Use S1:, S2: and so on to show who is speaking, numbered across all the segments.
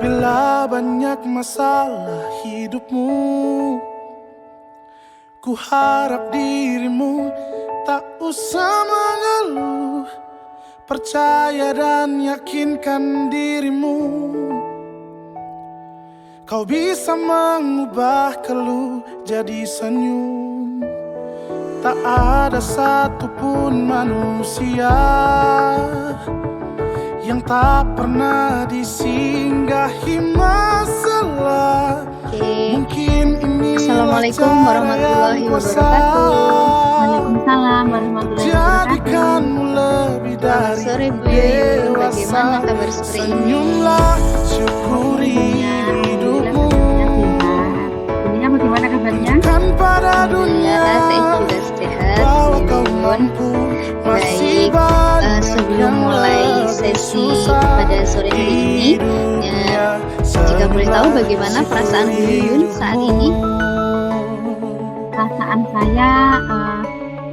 S1: Bila banyak masalah hidupmu, ku harap dirimu tak usah mengeluh. Percaya dan yakinkan dirimu, kau bisa mengubah keluh jadi senyum. Tak ada satupun manusia yang tak pernah disinggahi masalah. Mungkin ini
S2: Assalamualaikum warahmatullahi wabarakatuh.
S3: Waalaikumsalam warahmatullahi
S1: Jadikanmu lebih dari
S2: Sore Bu Yuyun, bagaimana kabar sore ini?
S1: Senyumlah, syukuri hidupmu.
S3: Bunda bagaimana kabarnya?
S1: Kan pada dunia
S2: Saya juga sehat
S1: bahwa
S2: Bu
S1: kau
S2: Yuyun.
S1: mampu. Masih
S2: Baik, sebelum mulai sesi pada sore hari ini, jika boleh tahu bagaimana perasaan Bu Yuyun saat ini?
S3: Perasaan saya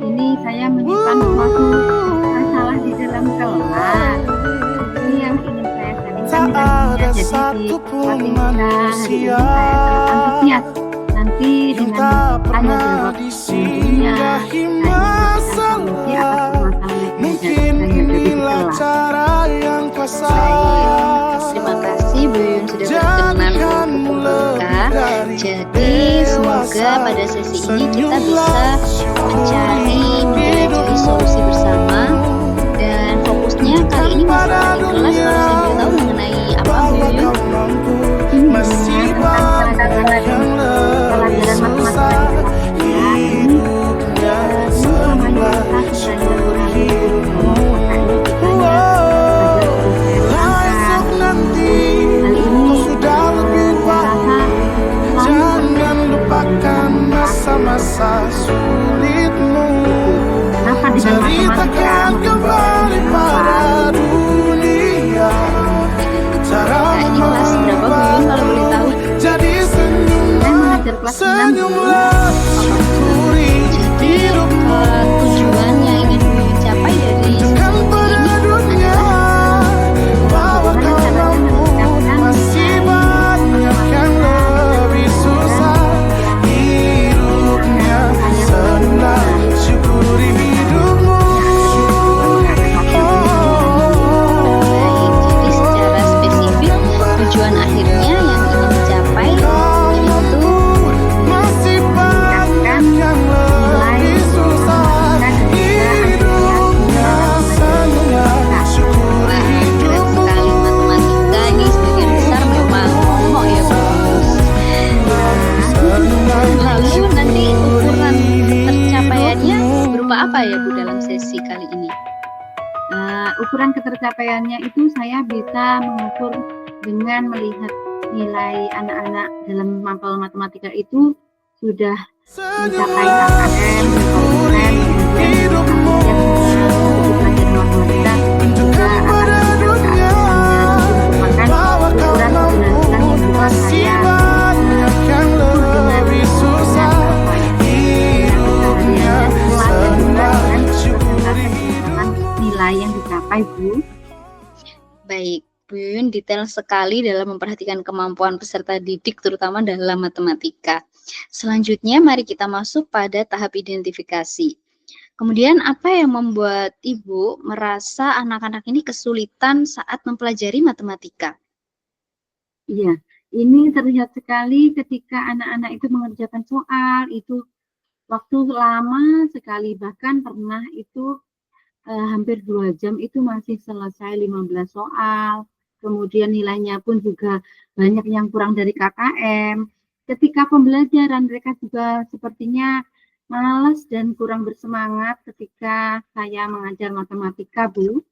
S3: ini saya menyimpan suatu masalah di dalam kelas. Ini yang ingin saya sharingkan dengan Bunda. Jadi di closing kita hari ini saya sangat antusias nanti dengan tanya jawab tentunya saya ingin memberikan solusi atas permasalahan yang saya hadapi di kelas.
S2: Terima kasih Bu Yuyun sudah berkenan untuk membuka. Jadi semoga pada sesi ini kita bisa mencari solusi bersama. Dan fokusnya kali ini masalah di kelas, kalau saya boleh tahu mengenai apa Bu Yuyun?
S3: Ini tentang pelajaran matematika ini selama kita
S1: masa sulitmu, ceritakan kembali pada dunia cara mengubah
S2: kalau boleh tahu.
S1: jadi senyumlah, syukuri hidupmu.
S2: Tujuan yang ingin Bu Yuyun capai dari
S1: Tunjukkan pada dunia bahwa kau mampu. Masih banyak yang lebih susah hidupnya. Senang, syukuri hidupmu.
S2: Jadi secara spesifik tujuan akhirnya yang ingin dicapai yaitu
S1: Masih banyak yang lebih susah hidupnya. Senang, syukuri
S2: keren
S1: hidupmu.
S2: sekali matematika ini sebagian besar memang ngomong ya Bos. Lalu nanti ukuran tercapaiannya berupa apa ya Bu dalam sesi kali ini?
S3: ukuran ketercapaiannya itu saya bisa mengukur dengan melihat nilai anak-anak dalam mapel matematika itu sudah mencapai KKM, kompeten, kemudian belajar matematika juga akan merupakan ukuran keberhasilan yang bisa saya nilai yang dicapai Bu.
S2: Baik, Bu Yuyun detail sekali dalam memperhatikan kemampuan peserta didik terutama dalam matematika. Selanjutnya mari kita masuk pada tahap identifikasi. Kemudian apa yang membuat Ibu merasa anak-anak ini kesulitan saat mempelajari matematika?
S3: Iya, ini terlihat sekali ketika anak-anak itu mengerjakan soal, itu waktu lama sekali, bahkan pernah itu hampir 2 jam itu masih selesai 15 soal. Kemudian nilainya pun juga banyak yang kurang dari KKM. Ketika pembelajaran mereka juga sepertinya malas dan kurang bersemangat ketika saya mengajar matematika, Bu.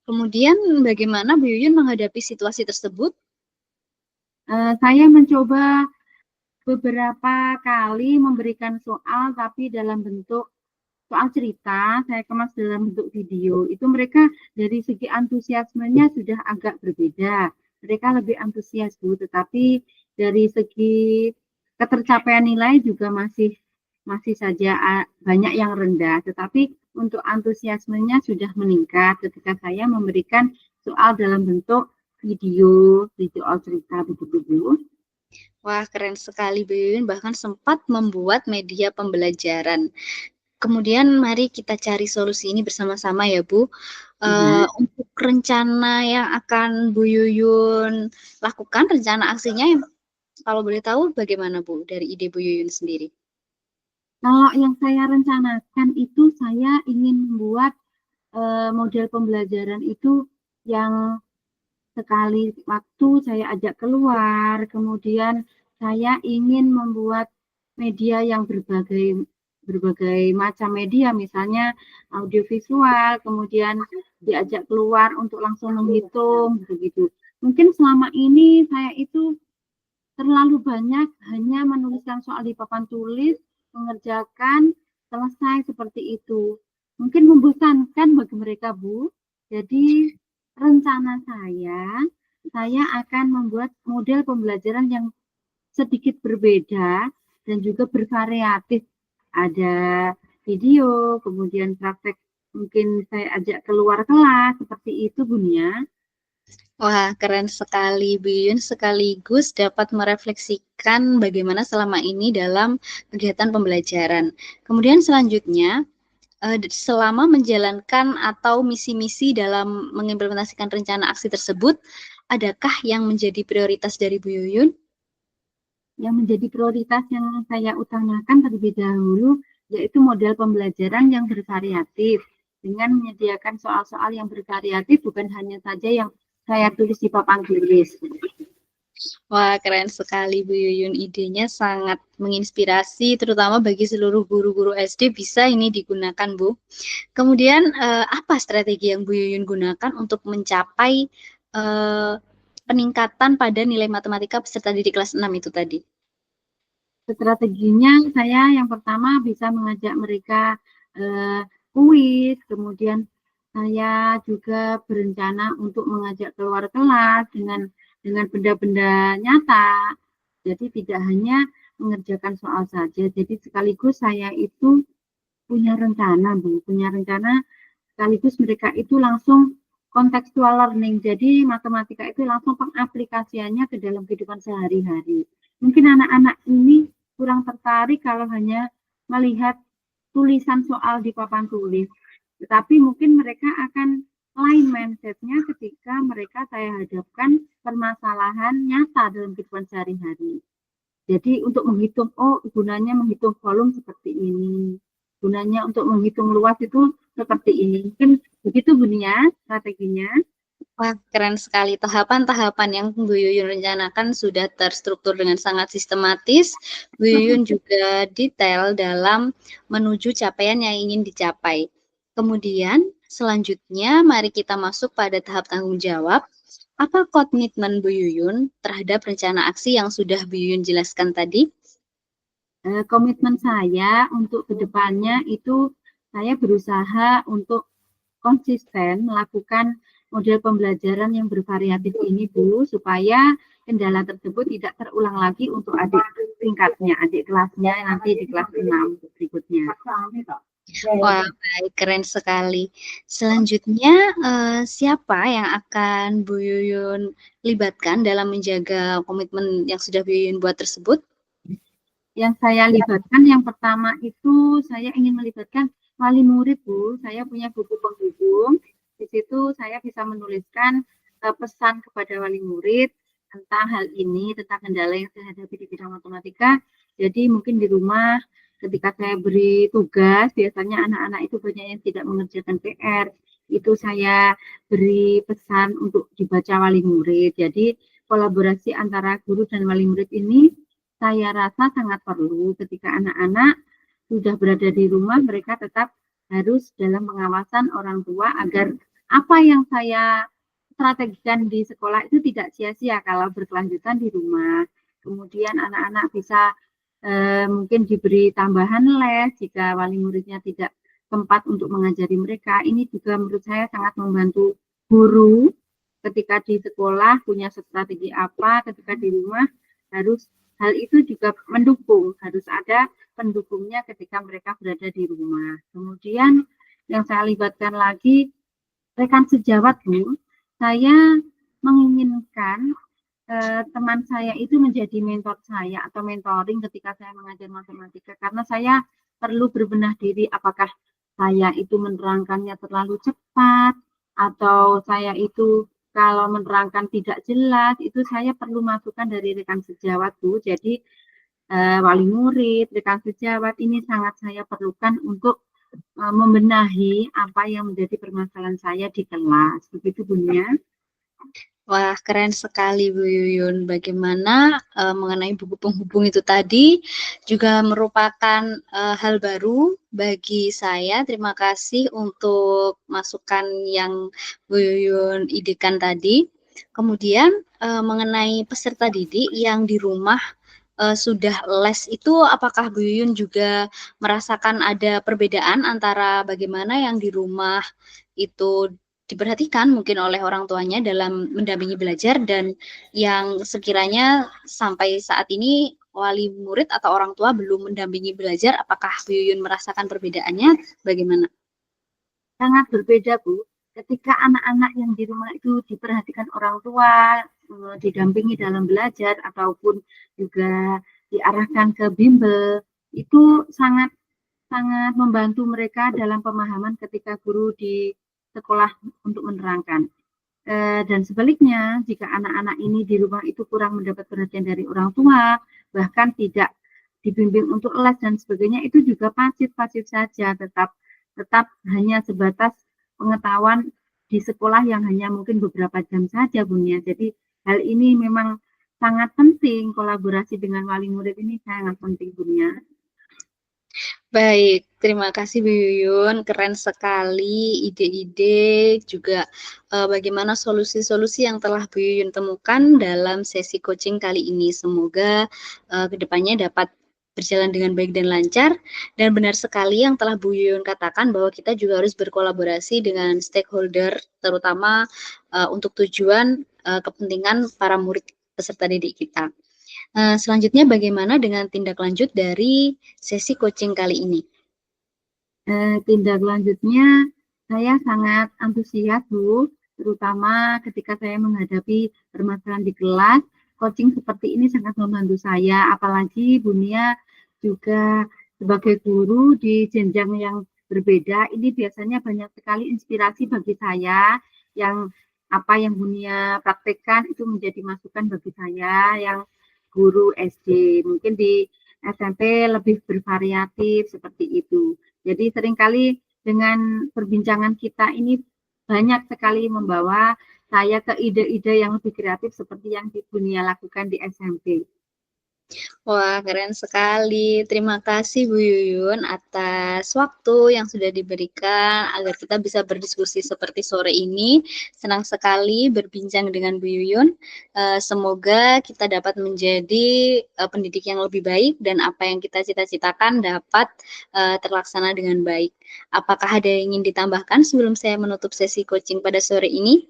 S2: Kemudian bagaimana Bu Yuyun menghadapi situasi tersebut?
S3: Saya mencoba beberapa kali memberikan soal, tapi dalam bentuk soal cerita, saya kemas dalam bentuk video. Itu mereka dari segi antusiasmenya sudah agak berbeda. Mereka lebih antusias, Bu, tetapi dari segi ketercapaian nilai juga masih saja banyak yang rendah. Tetapi untuk antusiasmenya sudah meningkat ketika saya memberikan soal dalam bentuk video cerita begitu Bu.
S2: Wah, keren sekali Bu Yuyun, bahkan sempat membuat media pembelajaran. Kemudian mari kita cari solusi ini bersama-sama ya Bu.
S3: Iya.
S2: Untuk rencana yang akan Bu Yuyun lakukan, rencana aksinya kalau boleh tahu bagaimana Bu dari ide Bu Yuyun sendiri?
S3: Kalau yang saya rencanakan itu saya ingin membuat model pembelajaran itu yang sekali waktu saya ajak keluar, kemudian saya ingin membuat media yang berbagai macam media, misalnya audiovisual, kemudian diajak keluar untuk langsung menghitung, begitu. Mungkin selama ini saya itu terlalu banyak hanya menuliskan soal di papan tulis, mengerjakan, selesai seperti itu. Mungkin membosankan bagi mereka, Bu. Jadi rencana saya akan membuat model pembelajaran yang sedikit berbeda dan juga bervariatif. Ada video, kemudian praktek mungkin saya ajak keluar kelas, seperti itu Bunia.
S2: Wah, keren sekali Bu Yuyun, sekaligus dapat merefleksikan bagaimana selama ini dalam kegiatan pembelajaran. Kemudian selanjutnya, selama menjalankan atau misi-misi dalam mengimplementasikan rencana aksi tersebut, adakah yang menjadi prioritas dari Bu Yuyun?
S3: Yang menjadi prioritas yang saya utamakan terlebih dahulu yaitu model pembelajaran yang bervariatif dengan menyediakan soal-soal yang bervariatif, bukan hanya saja yang saya tulis di papan tulis.
S2: Wah, keren sekali Bu Yuyun. Idenya sangat menginspirasi, terutama bagi seluruh guru-guru SD bisa ini digunakan, Bu. Kemudian, apa strategi yang Bu Yuyun gunakan untuk mencapai peningkatan pada nilai matematika peserta didik kelas 6 itu tadi?
S3: Strateginya saya yang pertama bisa mengajak mereka kuis, kemudian saya juga berencana untuk mengajak keluar kelas dengan benda-benda nyata. Jadi tidak hanya mengerjakan soal saja. Jadi sekaligus saya itu punya rencana, Bu, punya rencana sekaligus mereka itu langsung contextual learning. Jadi matematika itu langsung pengaplikasiannya ke dalam kehidupan sehari-hari. Mungkin anak-anak ini kurang tertarik kalau hanya melihat tulisan soal di papan tulis. Tetapi mungkin mereka akan lain mindsetnya ketika mereka saya hadapkan permasalahan nyata dalam kehidupan sehari-hari. Jadi untuk menghitung, oh gunanya menghitung volume seperti ini. Gunanya untuk menghitung luas itu seperti ini. Mungkin begitu Bunia strateginya.
S2: Wah, keren sekali. Tahapan-tahapan yang Bu Yuyun rencanakan sudah terstruktur dengan sangat sistematis. Bu Yuyun juga detail dalam menuju capaian yang ingin dicapai. Kemudian, selanjutnya mari kita masuk pada tahap tanggung jawab. Apa komitmen Bu Yuyun terhadap rencana aksi yang sudah Bu Yuyun jelaskan tadi?
S3: Komitmen saya untuk kedepannya itu saya berusaha untuk konsisten melakukan model pembelajaran yang bervariatif ini Bu, supaya kendala tersebut tidak terulang lagi untuk adik tingkatnya, adik kelasnya nanti di kelas 6 berikutnya.
S2: Wah, baik, keren sekali. Selanjutnya, siapa yang akan Bu Yuyun libatkan dalam menjaga komitmen yang sudah Bu Yuyun buat tersebut?
S3: Yang saya libatkan yang pertama itu saya ingin melibatkan wali murid Bu. Saya punya buku penghubung. Di situ saya bisa menuliskan pesan kepada wali murid tentang hal ini, tentang kendala yang saya hadapi di bidang matematika. Jadi mungkin di rumah ketika saya beri tugas, biasanya anak-anak itu banyak yang tidak mengerjakan PR. Itu saya beri pesan untuk dibaca wali murid. Jadi kolaborasi antara guru dan wali murid ini saya rasa sangat perlu ketika anak-anak sudah berada di rumah, mereka tetap harus dalam pengawasan orang tua agar apa yang saya strategikan di sekolah itu tidak sia-sia kalau berkelanjutan di rumah. Kemudian anak-anak bisa mungkin diberi tambahan les jika wali muridnya tidak sempat untuk mengajari mereka. Ini juga menurut saya sangat membantu guru ketika di sekolah punya strategi apa, ketika di rumah harus hal itu juga mendukung, harus ada pendukungnya ketika mereka berada di rumah. Kemudian yang saya libatkan lagi rekan sejawat Bu, saya menginginkan teman saya itu menjadi mentor saya atau mentoring ketika saya mengajar matematika, karena saya perlu berbenah diri apakah saya itu menerangkannya terlalu cepat atau saya itu kalau menerangkan tidak jelas, itu saya perlu masukan dari rekan sejawat, Bu. Jadi wali murid, rekan sejawat ini sangat saya perlukan untuk membenahi apa yang menjadi permasalahan saya di kelas. Begitu, Bunya.
S2: Wah, keren sekali Bu Yuyun. Bagaimana mengenai buku penghubung itu tadi juga merupakan hal baru bagi saya. Terima kasih untuk masukan yang Bu Yuyun idekan tadi. Kemudian mengenai peserta didik yang di rumah sudah les itu, apakah Bu Yuyun juga merasakan ada perbedaan antara bagaimana yang di rumah itu diperhatikan mungkin oleh orang tuanya dalam mendampingi belajar dan yang sekiranya sampai saat ini wali murid atau orang tua belum mendampingi belajar, apakah Bu Yuyun merasakan perbedaannya bagaimana?
S3: Sangat berbeda, Bu. Ketika anak-anak yang di rumah itu diperhatikan orang tua, didampingi dalam belajar ataupun juga diarahkan ke bimbel, itu sangat sangat membantu mereka dalam pemahaman ketika guru di sekolah untuk menerangkan. Dan sebaliknya, jika anak-anak ini di rumah itu kurang mendapat perhatian dari orang tua, bahkan tidak dibimbing untuk les dan sebagainya, itu juga pasif-pasif saja, tetap hanya sebatas pengetahuan di sekolah yang hanya mungkin beberapa jam saja, Bunya. Jadi hal ini memang sangat penting, kolaborasi dengan wali murid ini sangat penting, Bunya.
S2: Baik, terima kasih Bu Yuyun, keren sekali ide-ide juga bagaimana solusi-solusi yang telah Bu Yuyun temukan dalam sesi coaching kali ini. Semoga kedepannya dapat berjalan dengan baik dan lancar, dan benar sekali yang telah Bu Yuyun katakan bahwa kita juga harus berkolaborasi dengan stakeholder, terutama untuk tujuan kepentingan para murid peserta didik kita. Selanjutnya bagaimana dengan tindak lanjut dari sesi coaching kali ini?
S3: Tindak lanjutnya, saya sangat antusias, Bu, terutama ketika saya menghadapi permasalahan di kelas. Coaching seperti ini sangat membantu saya, apalagi Bunia juga sebagai guru di jenjang yang berbeda. Ini biasanya banyak sekali inspirasi bagi saya, yang apa yang Bunia praktekkan itu menjadi masukan bagi saya yang guru SD. Mungkin di SMP lebih bervariatif seperti itu. Jadi seringkali dengan perbincangan kita ini banyak sekali membawa saya ke ide-ide yang lebih kreatif seperti yang di Bunia lakukan di SMP.
S2: Wah, keren sekali. Terima kasih Bu Yuyun atas waktu yang sudah diberikan agar kita bisa berdiskusi seperti sore ini. Senang sekali berbincang dengan Bu Yuyun. Semoga kita dapat menjadi pendidik yang lebih baik dan apa yang kita cita-citakan dapat terlaksana dengan baik. Apakah ada yang ingin ditambahkan sebelum saya menutup sesi coaching pada sore ini?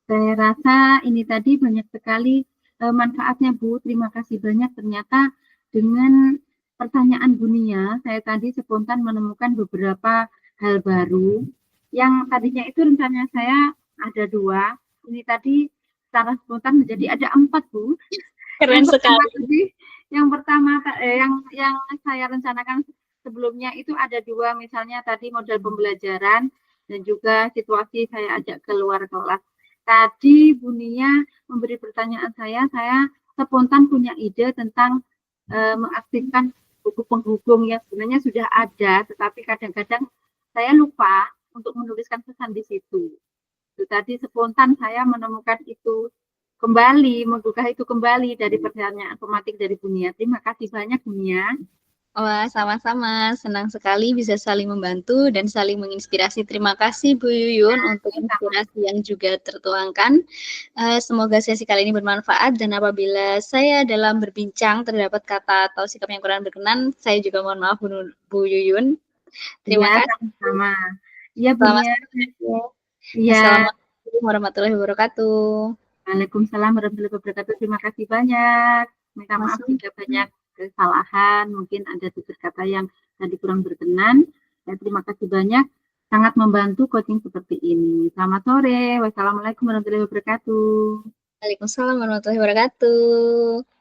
S3: Saya rasa ini tadi banyak sekali manfaatnya, Bu. Terima kasih banyak. Ternyata dengan pertanyaan Bunia, saya tadi spontan menemukan beberapa hal baru yang tadinya itu rencananya saya ada 2. Ini tadi secara spontan menjadi ada 4, Bu.
S2: Keren sekali.
S3: Yang pertama yang saya rencanakan sebelumnya itu ada 2, misalnya tadi model pembelajaran dan juga situasi saya ajak keluar kelas. Tadi Bunia memberi pertanyaan saya spontan punya ide tentang mengaktifkan buku penghubung yang sebenarnya sudah ada, tetapi kadang-kadang saya lupa untuk menuliskan pesan di situ. Itu tadi spontan saya menemukan itu kembali, menggugah itu kembali dari pertanyaan otomatik dari Bunia. Terima kasih banyak, Bunia.
S2: Wah, sama-sama. Senang sekali bisa saling membantu dan saling menginspirasi. Terima kasih Bu Yuyun untuk inspirasi yang juga tertuangkan. Semoga sesi kali ini bermanfaat dan apabila saya dalam berbincang terdapat kata atau sikap yang kurang berkenan, saya juga mohon maaf Bu Yuyun. Terima kasih.
S3: Sama-sama. Iya, Bunia.
S2: Iya. Assalamualaikum warahmatullahi wabarakatuh.
S3: Waalaikumsalam warahmatullahi wabarakatuh. Terima kasih banyak. Minta maaf jika banyak kesalahan, mungkin ada tutur kata yang tadi kurang berkenan. Terima kasih banyak. sangat membantu coaching seperti ini. Selamat sore. Wassalamualaikum warahmatullahi wabarakatuh.
S2: Waalaikumsalam warahmatullahi wabarakatuh.